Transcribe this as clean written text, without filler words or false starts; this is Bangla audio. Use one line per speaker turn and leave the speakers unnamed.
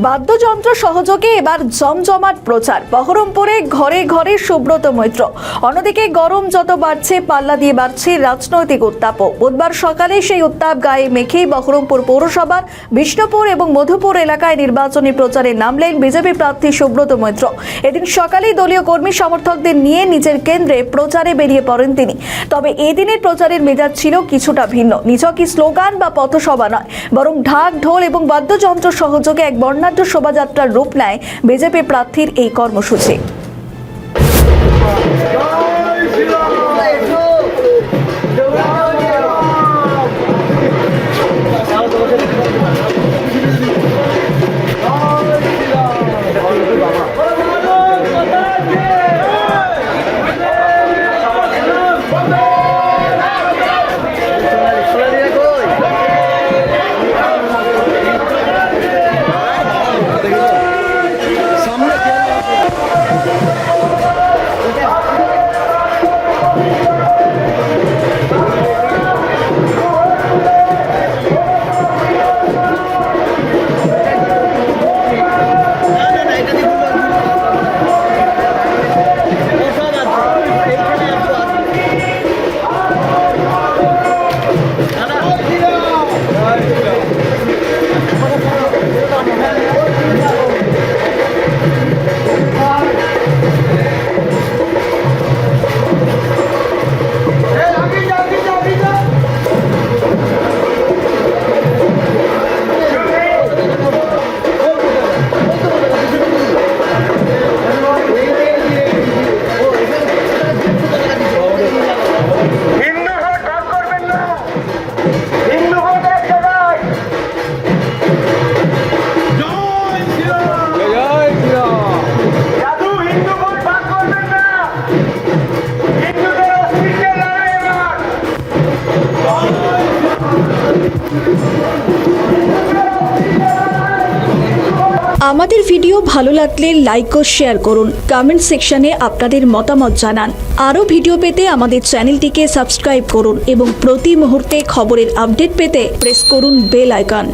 বাদ্যযন্ত্র সহযোগে এবার জমজমাট প্রচার। বহরমপুরে ঘরে ঘরে সুব্রত মৈত্র। অন্যদিকে গরম যত বাড়ছে পাল্লা দিয়ে বাড়ছে রাজনৈতিক উত্তাপও। বুধবার সকালে সেই উত্তাপ গায়ে মেখেই বহরমপুর পৌরসভার বিষ্ণুপুর এবং মধুপুর এলাকায় নির্বাচনী প্রচারে নামলেন বিজেপি প্রার্থী সুব্রত মৈত্র। এদিন সকালেই দলীয় কর্মী সমর্থকদের নিয়ে নিজের কেন্দ্রে প্রচারে বেরিয়ে পড়েন তিনি। তবে এদিনের প্রচারের মেজাজ ছিল কিছুটা ভিন্ন। নিছকই স্লোগান বা পথসভা নয়, বরং ঢাক ঢোল এবং বাদ্যযন্ত্র সহযোগে এক বর্ণাঢ্য শোভাযাত্রার রূপ নেয় বিজেপি প্রার্থীর এই কর্মসূচি। আমাদের ভিডিও ভালো লাগলে লাইক ও শেয়ার করুন। কমেন্ট সেকশনে আপনাদের মতামত জানান। আরও ভিডিও পেতে আমাদের চ্যানেলটিকে সাবস্ক্রাইব করুন এবং প্রতি মুহূর্তে খবরের আপডেট পেতে প্রেস করুন বেল আইকন।